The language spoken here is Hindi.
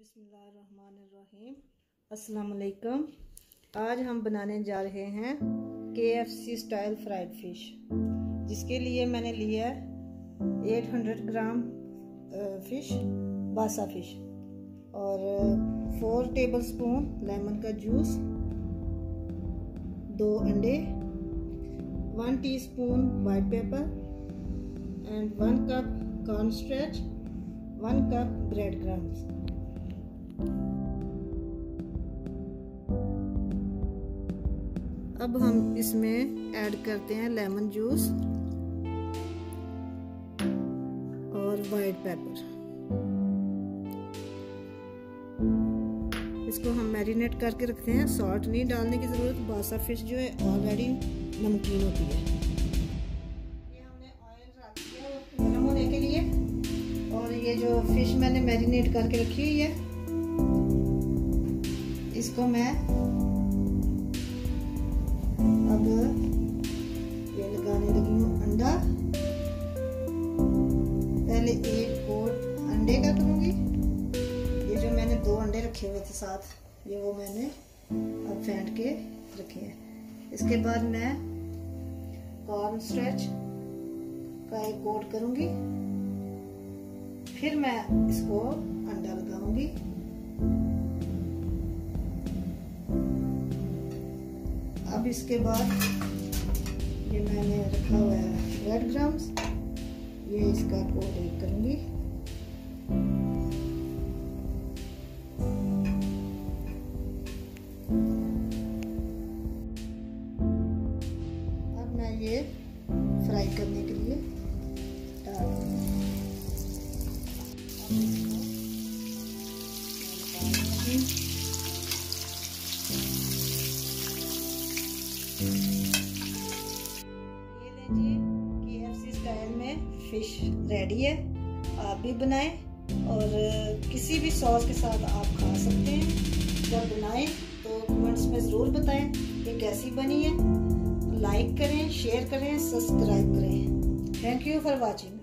बिस्मिल्लाहिर्रहमानिर्रहीम। अस्सलाम वालेकुम। आज हम बनाने जा रहे हैं KFC स्टाइल फ्राइड फिश, जिसके लिए मैंने लिया 800 ग्राम फिश, बासा फिश, और 4 टेबलस्पून लेमन का जूस, 2 अंडे, 1 teaspoon white paper and 1 cup corn starch, 1 cup bread crumbs. अब हम इसमें ऐड करते हैं लेमन जूस और वाइट पेपर। इसको हम मैरिनेट करके रखते हैं। सॉल्ट नहीं डालने की ज़रूरत, बासा फिश जो है ऑलरेडी नमकीन होती है। ये हमने ऑयल रख दिया गर्म होने के लिए, और ये जो फिश मैंने मैरिनेट करके रखी हुई है, इसको मैं अब ये लगाने लगी हूँ अंडा। पहले एक कोट अंडे का करूँगी। ये जो मैंने 2 अंडे रखे हुए थे साथ, ये वो मैंने अब फेंट के रखे हैं। इसके बाद मैं कॉर्न स्टार्च का एक कोट करूँगी, फिर मैं इसको अंडा लगाऊंगी। अब इसके बाद ये मैंने रखा हुआ है ब्रेड क्रम्स, ये इसका कोट करूंगी। अब मैं ये फ्राई करने के लिए डाल दूंगी। ये लीजिए, KFC स्टाइल में फिश रेडी है। आप भी बनाएं, और किसी भी सॉस के साथ आप खा सकते हैं। जब बनाएं तो कमेंट्स में ज़रूर बताएं कि कैसी बनी है। लाइक करें, शेयर करें, सब्सक्राइब करें। Thank you for watching.